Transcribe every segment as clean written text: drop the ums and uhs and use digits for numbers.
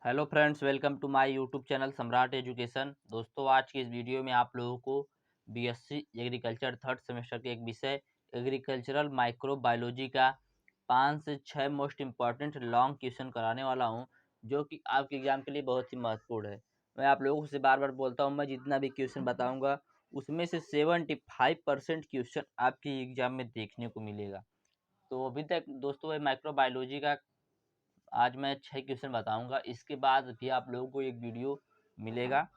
Hello friends, welcome to my YouTube channel Samrat education. दोस्तों, आज की इस वीडियो में आप लोगों को बीएससी एग्रीकल्चर थर्ड सेमेस्टर के एक विषय एग्रीकल्चरल माइक्रोबायोलॉजी का 5 से 6 मोस्ट इम्पॉर्टेंट लॉन्ग क्वेश्चन कराने वाला हूं, जो कि आपके एग्जाम के लिए बहुत ही महत्वपूर्ण है। मैं आप लोगों से बार बार बोलता हूं, मैं जितना भी क्वेश्चन बताऊंगा उसमें से 75% क्वेश्चन आपके एग्जाम में देखने को मिलेगा। तो अभी तक दोस्तों ये माइक्रोबायोलॉजी का आज मैं 6 क्वेश्चन बताऊंगा। इसके बाद भी आप लोगों को एक वीडियो मिलेगा।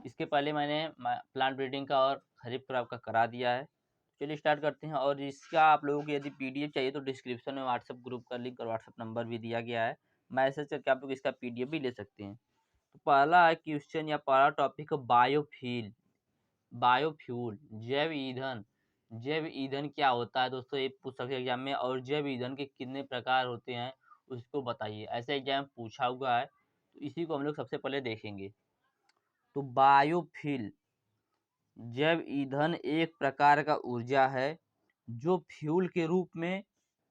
इसके पहले मैंने प्लांट ब्रीडिंग का और खरीफ क्रॉप का करा दिया है। चलिए स्टार्ट करते हैं। और इसका आप लोगों को यदि पीडीएफ चाहिए तो डिस्क्रिप्शन में व्हाट्सएप ग्रुप का लिंक और व्हाट्सएप नंबर भी दिया गया है, मैसेज करके आप लोग इसका पीडीएफ भी ले सकते हैं। तो पहला क्वेश्चन या पहला टॉपिक बायोफ्यूल, जैव ईंधन। जैव ईंधन क्या होता है दोस्तों, ये पूछ सकते हैं एग्जाम में। और जैव ईंधन के कितने प्रकार होते हैं उसको बताइए, ऐसा एग्जाम पूछा हुआ है। तो इसी को हम लोग सबसे पहले देखेंगे। तो बायोफ्यूल, जैव ईंधन एक प्रकार का ऊर्जा है जो फ्यूल के रूप में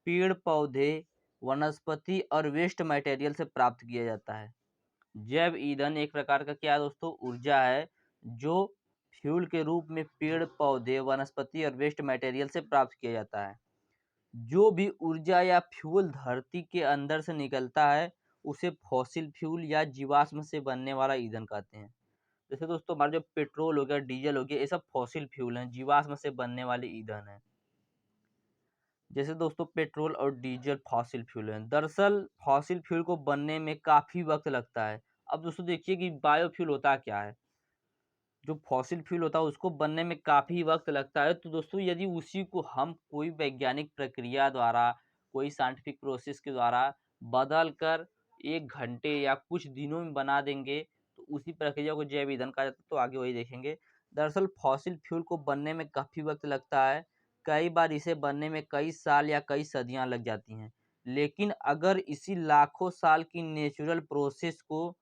पेड़ पौधे, वनस्पति और वेस्ट मटेरियल से प्राप्त किया जाता है। जैव ईंधन एक प्रकार का क्या दोस्तों, ऊर्जा है जो फ्यूल के रूप में पेड़ पौधे, वनस्पति और वेस्ट मटेरियल से प्राप्त किया जाता है। जो भी ऊर्जा या फ्यूल धरती के अंदर से निकलता है उसे फॉसिल फ्यूल या जीवाश्म से बनने वाला ईंधन कहते हैं। जैसे दोस्तों हमारा जो पेट्रोल हो गया, डीजल हो गया, ये सब फॉसिल फ्यूल हैं, जीवाश्म से बनने वाले ईंधन है। जैसे दोस्तों पेट्रोल और डीजल फॉसिल फ्यूल हैं। दरअसल फॉसिल फ्यूल को बनने में काफी वक्त लगता है। अब दोस्तों देखिए कि बायोफ्यूल होता क्या है। जो फॉसिल फ्यूल होता है उसको बनने में काफी वक्त लगता है। तो दोस्तों यदि उसी को हम कोई वैज्ञानिक प्रक्रिया द्वारा, कोई साइंटिफिक प्रोसेस के द्वारा बदल कर 1 घंटे या कुछ दिनों में बना देंगे तो उसी प्रक्रिया को जैव ईंधन कहा जाता है। तो आगे वही देखेंगे। दरअसल फॉसिल फ्यूल को बनने में काफी वक्त लगता है। कई बार इसे बनने में कई साल या कई सदियां लग जाती हैं। लेकिन अगर इसी लाखों साल की नेचुरल प्रोसेस को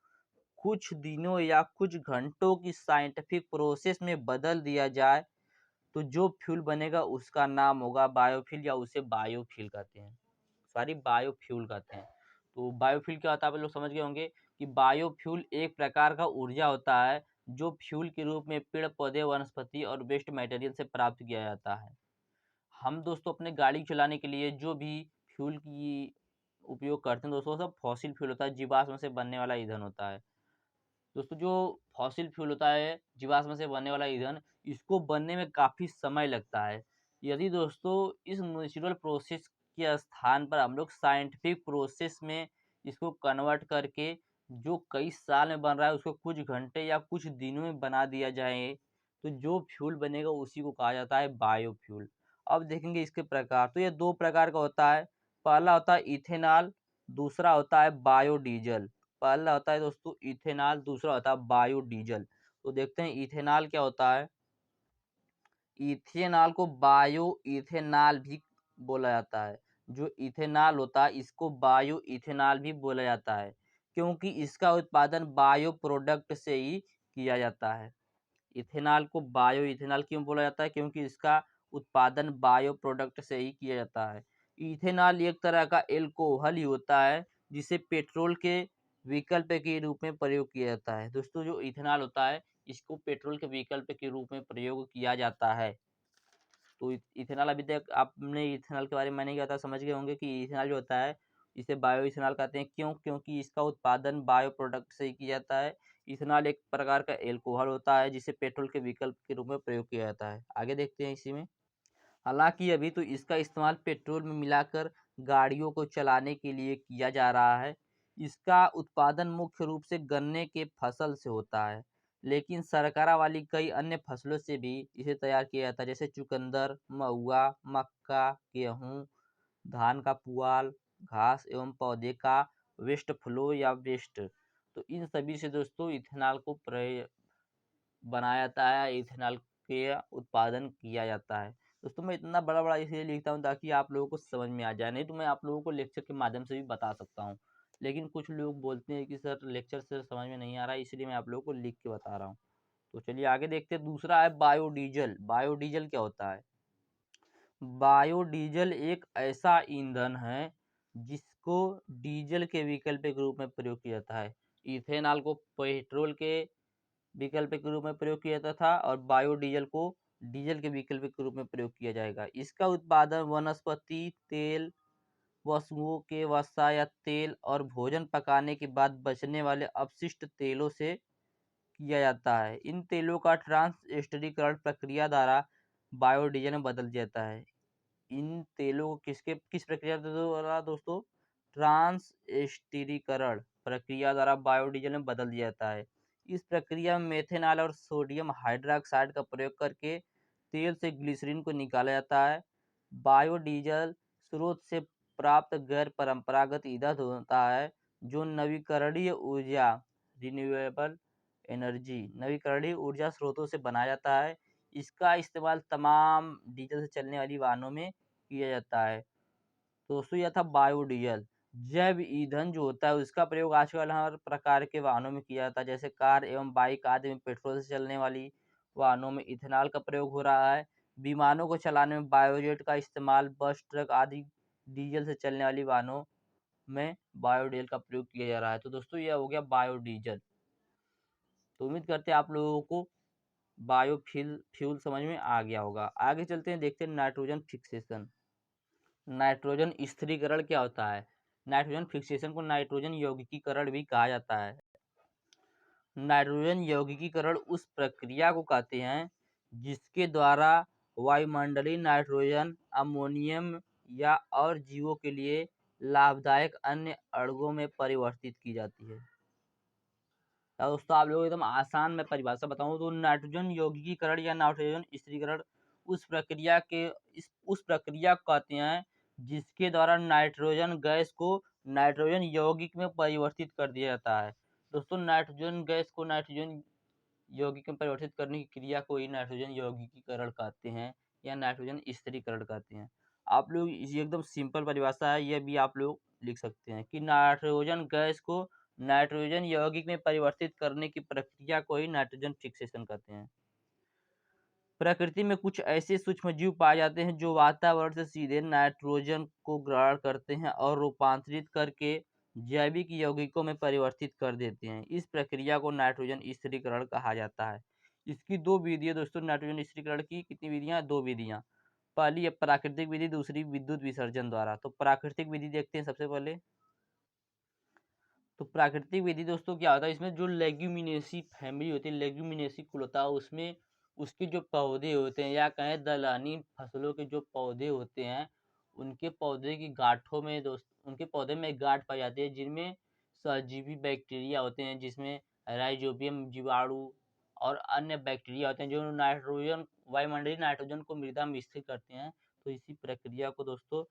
कुछ दिनों या कुछ घंटों की साइंटिफिक प्रोसेस में बदल दिया जाए तो जो फ्यूल बनेगा उसका नाम होगा बायोफ्यूल, या उसे बायोफ्यूल कहते हैं। सॉरी, बायोफ्यूल कहते हैं। तो बायोफ्यूल क्या होता है आप लोग समझ गए होंगे कि बायोफ्यूल एक प्रकार का ऊर्जा होता है जो फ्यूल के रूप में पेड़ पौधे, वनस्पति और वेस्ट मटेरियल से प्राप्त किया जाता है। हम दोस्तों अपने गाड़ी चलाने के लिए जो भी फ्यूल की उपयोग करते हैं दोस्तों, सब फॉसिल फ्यूल होता है, जीवाश्म से बनने वाला ईंधन होता है। दोस्तों जो फॉसिल फ्यूल होता है, जीवाश्म से बनने वाला ईंधन, इसको बनने में काफ़ी समय लगता है। यदि दोस्तों इस नेचुरल प्रोसेस के स्थान पर हम लोग साइंटिफिक प्रोसेस में इसको कन्वर्ट करके जो कई साल में बन रहा है उसको कुछ घंटे या कुछ दिनों में बना दिया जाए तो जो फ्यूल बनेगा उसी को कहा जाता है बायोफ्यूल। अब देखेंगे इसके प्रकार। तो ये 2 प्रकार का होता है। पहला होता है इथेनॉल, दूसरा होता है बायोडीजल। पहला होता है दोस्तों इथेनॉल, दूसरा होता है बायोडीजल। तो देखते हैं इथेनॉल क्या होता है। इथेनॉल को बायो इथेनॉल भी बोला जाता है। जो इथेनॉल होता है इसको बायो इथेनॉल भी बोला जाता है, क्योंकि इसका उत्पादन बायो प्रोडक्ट से ही किया जाता है। इथेनॉल को बायो इथेनॉल क्यों बोला जाता है, क्योंकि इसका उत्पादन बायो प्रोडक्ट से ही किया जाता है। इथेनॉल एक तरह का एल्कोहल ही होता है जिसे पेट्रोल के विकल्प के रूप में प्रयोग किया जाता है। दोस्तों जो इथेनॉल होता है इसको पेट्रोल के विकल्प के रूप में प्रयोग किया जाता है। तो इथेनॉल, अभी तक आपने इथेनॉल के बारे में नहीं कहा था, समझ गए होंगे कि इथेनॉल जो होता है इसे बायो इथेनॉल कहते हैं। क्यों? क्योंकि इसका उत्पादन बायो प्रोडक्ट से ही किया जाता है। इथेनॉल एक प्रकार का एल्कोहल होता है जिसे पेट्रोल के विकल्प के रूप में प्रयोग किया जाता है। आगे देखते हैं इसी में। हालांकि अभी तो इसका इस्तेमाल पेट्रोल में मिलाकर गाड़ियों को चलाने के लिए किया जा रहा है। इसका उत्पादन मुख्य रूप से गन्ने के फसल से होता है, लेकिन शर्करा वाली कई अन्य फसलों से भी इसे तैयार किया जाता है, जैसे चुकंदर, महुआ, मक्का, गेहूँ, धान का पुआल, घास एवं पौधे का वेस्ट फ्लो या वेस्ट। तो इन सभी से दोस्तों इथेनॉल को बनाया जाता है, इथेनॉल के उत्पादन किया जाता है। दोस्तों मैं इतना बड़ा बड़ा इसलिए लिखता हूँ ताकि आप लोगों को समझ में आ जाए, नहीं तो मैं आप लोगों को लेक्चर के माध्यम से भी बता सकता हूँ। लेकिन कुछ लोग बोलते हैं कि सर लेक्चर से समझ में नहीं आ रहा है, इसलिए मैं आप लोगों को लिख के बता रहा हूँ। तो चलिए आगे देखते हैं। दूसरा है बायोडीजल। बायोडीजल क्या होता है। बायोडीजल एक ऐसा ईंधन है जिसको डीजल के विकल्प के रूप में प्रयोग किया जाता है। इथेनॉल को पेट्रोल के विकल्प के रूप में प्रयोग किया जाता था और बायोडीजल को डीजल के विकल्प के रूप में प्रयोग किया जाएगा। इसका उत्पादन वनस्पति तेल, वस्तुओं के वसा या तेल और भोजन पकाने के बाद बचने वाले अपशिष्ट तेलों से किया जाता है। इन तेलों का ट्रांसस्टरीकरण प्रक्रिया द्वारा बायोडीजल में बदल जाता है। इन तेलों को किस प्रक्रिया द्वारा दोस्तों? ट्रांसस्टरीकरण प्रक्रिया द्वारा बायोडीजल में बदल दिया जाता है। इस प्रक्रिया में मेथेनॉल और सोडियम हाइड्रोक्साइड का प्रयोग करके तेल से ग्लिसरीन को निकाला जाता है। बायोडीजल स्रोत से प्राप्त गैर परंपरागत ईंधन होता है जो नवीकरणीय ऊर्जा रिन्यूएबल एनर्जी नवीकरणीय ऊर्जा स्रोतों से बनाया जाता है। इसका इस्तेमाल तमाम डीजल से चलने वाली वाहनों में किया जाता है। तो दोस्तों यह था बायोडीजल। जैव ईंधन जो होता है उसका प्रयोग आजकल हर प्रकार के वाहनों में किया जाता है, जैसे कार एवं बाइक आदि में पेट्रोल से चलने वाली वाहनों में इथेनॉल का प्रयोग हो रहा है। विमानों को चलाने में बायोजेट का इस्तेमाल, बस ट्रक आदि डीजल से चलने वाली वाहनों में बायोडीजल का प्रयोग किया जा रहा है। तो दोस्तों यह हो गया बायोडीजल। तो उम्मीद करते हैं आप लोगों को फ्यूल समझ में आ गया होगा। आगे चलते हैं, देखते हैं नाइट्रोजन फिक्सेशन। नाइट्रोजन स्थिरीकरण क्या होता है? नाइट्रोजन फिक्सेशन को नाइट्रोजन यौगिकीकरण भी कहा जाता है। नाइट्रोजन यौगिकीकरण उस प्रक्रिया को कहते हैं जिसके द्वारा वायुमंडलीय नाइट्रोजन अमोनियम या और जीवों के लिए लाभदायक अन्य अणुओं में परिवर्तित की जाती है। तो दोस्तों आप लोगों को एकदम आसान में परिभाषा बताऊं तो नाइट्रोजन यौगिकीकरण या नाइट्रोजन स्थिरीकरण उस प्रक्रिया को कहते हैं जिसके द्वारा नाइट्रोजन गैस को नाइट्रोजन यौगिक में परिवर्तित कर दिया जाता है। दोस्तों नाइट्रोजन गैस को नाइट्रोजन यौगिक में परिवर्तित करने की क्रिया को ही नाइट्रोजन यौगिकीकरण कहते हैं या नाइट्रोजन स्थिरीकरण कहते हैं। आप लोग ये एकदम सिंपल परिभाषा है, यह भी आप लोग लिख सकते हैं कि नाइट्रोजन गैस को नाइट्रोजन यौगिक में परिवर्तित करने की प्रक्रिया को ही नाइट्रोजन फिक्सेशन कहते हैं। प्रकृति में कुछ ऐसे सूक्ष्म जीव पाए जाते हैं जो वातावरण से सीधे नाइट्रोजन को ग्रहण करते हैं और रूपांतरित करके जैविक यौगिकों में परिवर्तित कर देते हैं। इस प्रक्रिया को नाइट्रोजन स्थिरीकरण कहा जाता है। इसकी दो विधियां दोस्तों, नाइट्रोजन स्थिरीकरण की कितनी विधियां? दो विधियां। पहली है प्राकृतिक विधि, दूसरी विद्युत विसर्जन द्वारा। तो प्राकृतिक विधि देखते हैं सबसे पहले। तो प्राकृतिक विधि दोस्तों क्या होता है, इसमें जो लेग्यूमिनेसी फैमिली होती है, लेग्यूमिनेसी कुल होता है, उसमें उसके जो पौधे होते हैं या कहें दलहनी फसलों के जो पौधे होते हैं उनके पौधे की गांठों में उनके पौधे में एक गांठ पाई जाती है जिनमें सहजीवी बैक्टीरिया होते हैं, जिसमें राइजोबियम जीवाणु और अन्य बैक्टीरिया होते हैं जो वायुमंडलीय नाइट्रोजन को मृदा में स्थिर करते हैं। तो इसी प्रक्रिया को दोस्तों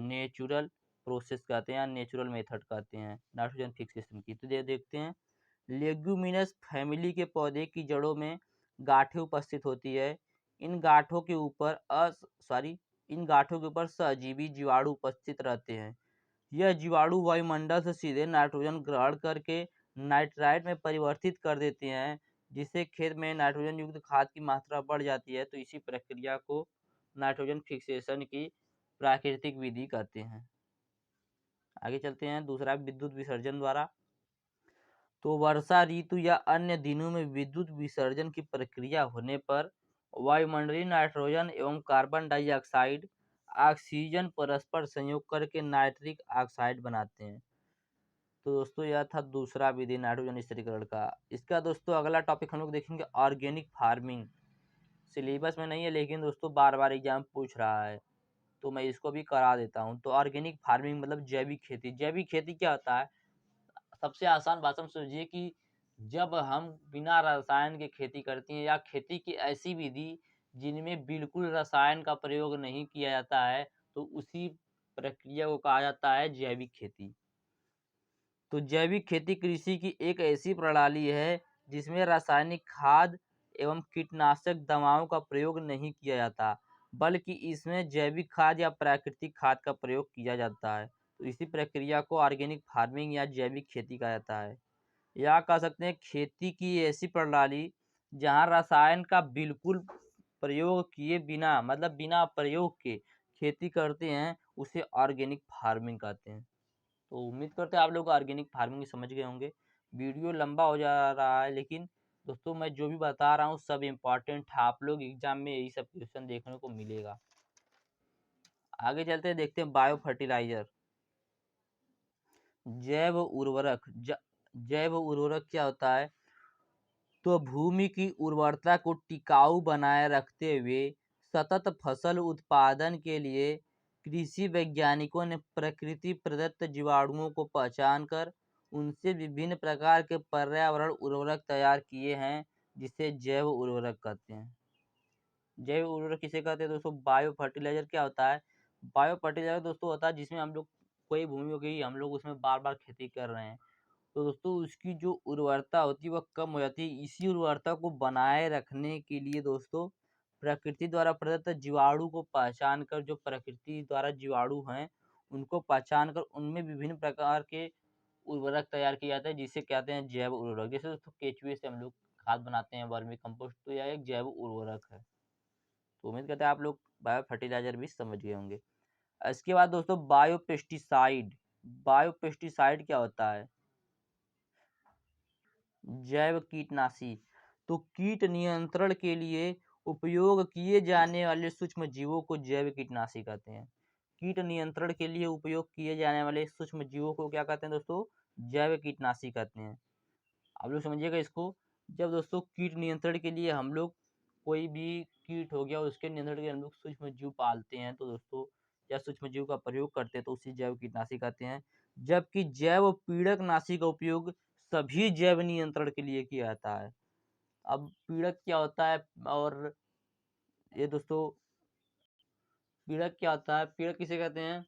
नेचुरल प्रोसेस कहते हैं या नेचुरल मेथड कहते हैं नाइट्रोजन फिक्सेशन की। तो देखते हैं, लेग्यूमिनस फैमिली के पौधे की जड़ों में गांठें उपस्थित होती है। इन गांठों के ऊपर इन गांठों के ऊपर सहजीवी जीवाणु उपस्थित रहते हैं। यह जीवाणु वायुमंडल से सीधे नाइट्रोजन ग्रहण करके नाइट्राइट में परिवर्तित कर देते हैं, जिससे खेत में नाइट्रोजन युक्त खाद की मात्रा बढ़ जाती है। तो इसी प्रक्रिया को नाइट्रोजन फिक्सेशन की प्राकृतिक विधि कहते हैं। आगे चलते हैं, दूसरा विद्युत विसर्जन द्वारा। तो वर्षा ऋतु या अन्य दिनों में विद्युत विसर्जन की प्रक्रिया होने पर वायुमंडलीय नाइट्रोजन एवं कार्बन डाइऑक्साइड ऑक्सीजन परस्पर संयोग करके नाइट्रिक ऑक्साइड बनाते हैं। तो दोस्तों यह था दूसरा विधि नाइट्रोजन स्थिरीकरण का। इसका दोस्तों अगला टॉपिक हम लोग देखेंगे ऑर्गेनिक फार्मिंग। सिलेबस में नहीं है लेकिन दोस्तों बार बार एग्जाम पूछ रहा है तो मैं इसको भी करा देता हूँ। तो ऑर्गेनिक फार्मिंग मतलब जैविक खेती। जैविक खेती क्या होता है? सबसे आसान भाषा में सोचिए कि जब हम बिना रसायन के खेती करते हैं या खेती की ऐसी विधि जिनमें बिल्कुल रसायन का प्रयोग नहीं किया जाता है तो उसी प्रक्रिया को कहा जाता है जैविक खेती। तो जैविक खेती कृषि की एक ऐसी प्रणाली है जिसमें रासायनिक खाद एवं कीटनाशक दवाओं का प्रयोग नहीं किया जाता, बल्कि इसमें जैविक खाद या प्राकृतिक खाद का प्रयोग किया जाता है। तो इसी प्रक्रिया को ऑर्गेनिक फार्मिंग या जैविक खेती कहा जाता है। या कह सकते हैं खेती की ऐसी प्रणाली जहाँ रसायन का बिल्कुल प्रयोग किए बिना मतलब बिना प्रयोग के खेती करते हैं, उसे ऑर्गेनिक फार्मिंग कहते हैं। तो उम्मीद करते हैं आप लोग ऑर्गेनिक फार्मिंग समझ गए होंगे। वीडियो लंबा हो जा रहा है, लेकिन दोस्तों मैं जो भी बता रहा हूँ सब इम्पोर्टेंट है, आप लोग एग्जाम में यही सब क्वेश्चन देखने को मिलेगा। आगे चलते हैं, देखते हैं बायो फर्टिलाइजर। जैव उर्वरक जैव उर्वरक क्या होता है? तो भूमि की उर्वरता को टिकाऊ बनाए रखते हुए सतत फसल उत्पादन के लिए कृषि वैज्ञानिकों ने प्रकृति प्रदत्त जीवाणुओं को पहचान कर उनसे विभिन्न प्रकार के पर्यावरण उर्वरक तैयार किए हैं, जिसे जैव उर्वरक कहते हैं। जैव उर्वरक किसे कहते हैं दोस्तों? बायो फर्टिलाइजर क्या होता है? बायो फर्टिलाइजर दोस्तों होता है जिसमें हम लोग, कोई भूमि हो गई, हम लोग उसमें बार बार खेती कर रहे हैं, तो दोस्तों उसकी जो उर्वरता होती है वह कम हो जाती है। इसी उर्वरता को बनाए रखने के लिए दोस्तों प्रकृति द्वारा प्रदत्त जीवाणु को पहचान कर, जो प्रकृति द्वारा जीवाणु हैं उनको पहचान कर उनमें विभिन्न प्रकार के उर्वरक तैयार किए जाते हैं, जिसे कहते हैं जैव उर्वरक। जैसे दोस्तों केचुए से हम लोग खाद बनाते हैं, वर्मी कंपोस्ट, तो यह एक जैव उर्वरक है। तो उम्मीद करते हैं आप लोग बायो फर्टिलाइजर भी समझ गए होंगे। इसके बाद दोस्तों बायो पेस्टिसाइड। बायो पेस्टिसाइड क्या होता है? जैव कीटनाशी। तो कीट नियंत्रण के लिए उपयोग किए जाने वाले सूक्ष्म जीवों को जैव कीटनाशी कहते हैं। कीट नियंत्रण के लिए उपयोग किए जाने वाले सूक्ष्म जीवों को क्या कहते हैं दोस्तों? जैव कीटनाशी कहते हैं। आप लोग समझिएगा इसको। जब दोस्तों कीट नियंत्रण के लिए हम लोग, कोई भी कीट हो गया उसके नियंत्रण के लिए हम लोग सूक्ष्म जीव पालते हैं, तो दोस्तों या सूक्ष्म जीव का प्रयोग करते हैं, तो उसी जैव कीटनाशी कहते हैं। जबकि जैव पीड़क नाशी का उपयोग सभी जैव नियंत्रण के लिए किया जाता है। अब पीड़क क्या होता है? और ये दोस्तों पीड़क क्या होता है? पीड़क किसे कहते हैं?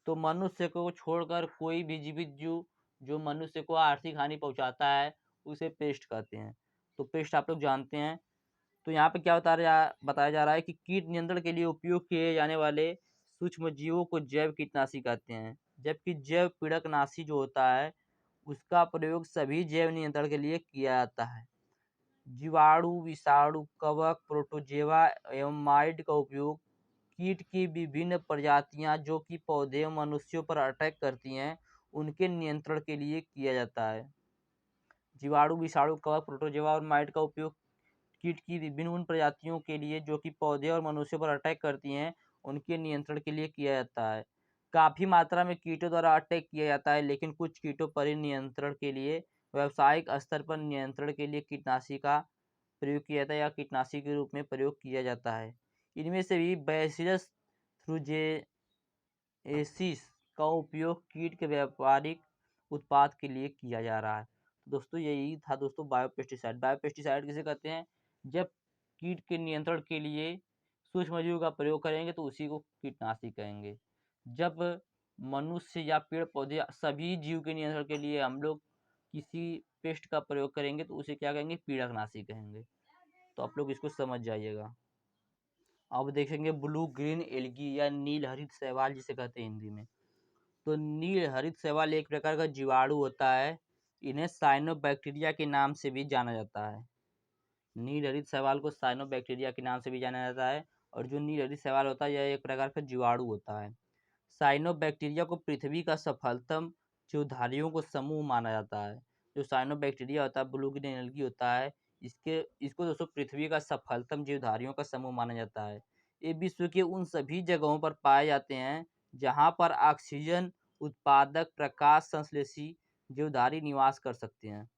तो मनुष्य को छोड़कर कोई भी जीवित जीव जो मनुष्य को आर्थिक हानि पहुंचाता है, उसे पेस्ट कहते हैं। तो पेस्ट आप लोग जानते हैं। तो यहाँ पे क्या बताया जा रहा है कि कीट नियंत्रण के लिए उपयोग किए जाने वाले सूक्ष्म जीवों को जैव कीटनाशी कहते हैं, जबकि जैव पीड़कनाशी जो होता है उसका प्रयोग सभी जैव नियंत्रण के लिए किया जाता है। जीवाणु, विषाणु, कवक, प्रोटोजेवा एवं माइट का उपयोग कीट की विभिन्न प्रजातियां जो कि पौधे एवं मनुष्यों पर अटैक करती हैं, उनके नियंत्रण के लिए किया जाता है। जीवाणु, विषाणु, कवक, प्रोटोजोआ और माइट का उपयोग कीट की विभिन्न उन प्रजातियों के लिए जो कि पौधे और मनुष्यों पर अटैक करती हैं, उनके नियंत्रण के लिए किया जाता है। काफ़ी मात्रा में कीटों द्वारा अटैक किया जाता है, लेकिन कुछ कीटों पर ही नियंत्रण के लिए, व्यावसायिक स्तर पर नियंत्रण के लिए कीटनाशी का प्रयोग किया जाता है या कीटनाशी के रूप में प्रयोग किया जाता है। इनमें से भी बैसिलस थ्रूजेसिस का उपयोग कीट के व्यापारिक उत्पाद के लिए किया जा रहा है। तो दोस्तों यही था दोस्तों बायोपेस्टिसाइड। बायोपेस्टिसाइड किसे कहते हैं? जब कीट के नियंत्रण के लिए सूक्ष्मजीव का प्रयोग करेंगे तो उसी को कीटनाशी कहेंगे। जब मनुष्य या पेड़ पौधे सभी जीव के नियंत्रण के लिए हम लोग किसी पेस्ट का प्रयोग करेंगे तो उसे क्या कहेंगे? पीड़कनाशी कहेंगे। तो आप लोग इसको समझ जाइएगा। अब देखेंगे ब्लू ग्रीन एल्गी या नील हरित शैवाल जिसे कहते हैं हिंदी में। तो नील हरित शैवाल एक प्रकार का जीवाणु होता है। इन्हें साइनोबैक्टीरिया के नाम से भी जाना जाता है। नील हरित शैवाल को साइनोबैक्टीरिया के नाम से भी जाना जाता है। और जो नील हरित शैवाल होता है यह एक प्रकार का जीवाणु होता है। साइनोबैक्टीरिया को पृथ्वी का सफलतम जीवधारियों को समूह माना जाता है। जो साइनोबैक्टीरिया होता है, ब्लू ग्रीन एल्गी होता है, इसको दोस्तों पृथ्वी का सफलतम जीवधारियों का समूह माना जाता है। ये विश्व के उन सभी जगहों पर पाए जाते हैं जहाँ पर ऑक्सीजन उत्पादक प्रकाश संश्लेषी जीवधारी निवास कर सकते हैं।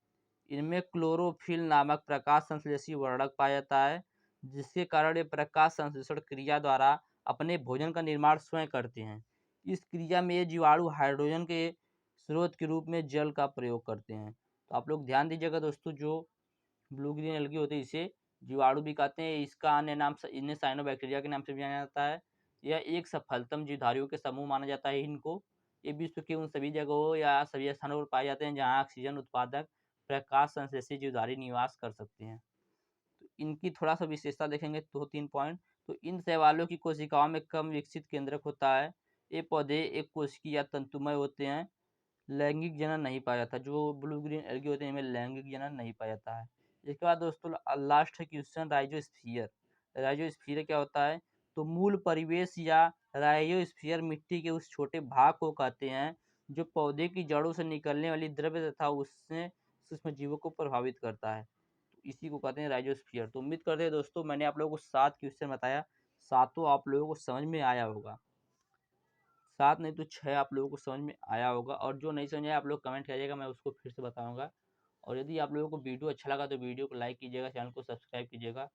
इनमें क्लोरोफिल नामक प्रकाश संश्लेषी वर्णक पाया जाता है, जिसके कारण ये प्रकाश संश्लेषण क्रिया द्वारा अपने भोजन का निर्माण स्वयं करते हैं। इस क्रिया में ये जीवाणु हाइड्रोजन के स्रोत के रूप में जल का प्रयोग करते हैं। तो आप लोग ध्यान दीजिएगा दोस्तों, जो ब्लू ग्रीन एल्गी होती है इसे जीवाणु भी कहते हैं। इसका अन्य नाम इन्हें साइनोबैक्टीरिया के नाम से भी जाना जाता है। यह एक सफलतम जीवधारियों के समूह माना जाता है इनको। ये विश्व के उन सभी जगहों या सभी स्थानों पर पाए जाते हैं जहाँ ऑक्सीजन उत्पादक प्रकाश संश्लेषी जीवधारी निवास कर सकते हैं। तो इनकी थोड़ा सा विशेषता देखेंगे, 2-3 पॉइंट। तो इन शैवालों की कोशिकाओं में कम विकसित केंद्रक होता है। ये पौधे एक कोशिकीय या तंतुमय होते हैं। लैंगिक जनन नहीं पाया जाता। जो ब्लू ग्रीन एल्गी होते हैं इनमें लैंगिक जनन नहीं पाया जाता है। इसके बाद दोस्तों लास्ट है क्वेश्चन, राइजोस्फीयर। राइजोस्फीयर क्या होता है? तो मूल परिवेश या राइजोस्फीयर मिट्टी के उस छोटे भाग को कहते हैं जो पौधे की जड़ों से निकलने वाली द्रव्य तथा उससे सूक्ष्म जीवों को प्रभावित करता है। तो इसी को कहते हैं राइजोस्फीयर। तो उम्मीद करते हैं दोस्तों मैंने आप लोगों को 7 क्वेश्चन बताया, सातों आप लोगों को समझ में आया होगा। 7 नहीं तो 6 आप लोगों को समझ में आया होगा, और जो नहीं समझ आया आप लोग कमेंट करिएगा, मैं उसको फिर से बताऊँगा। और यदि आप लोगों को वीडियो अच्छा लगा तो वीडियो को लाइक कीजिएगा, चैनल को सब्सक्राइब कीजिएगा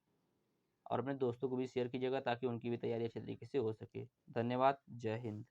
और अपने दोस्तों को भी शेयर कीजिएगा ताकि उनकी भी तैयारी अच्छे तरीके से हो सके। धन्यवाद, जय हिंद।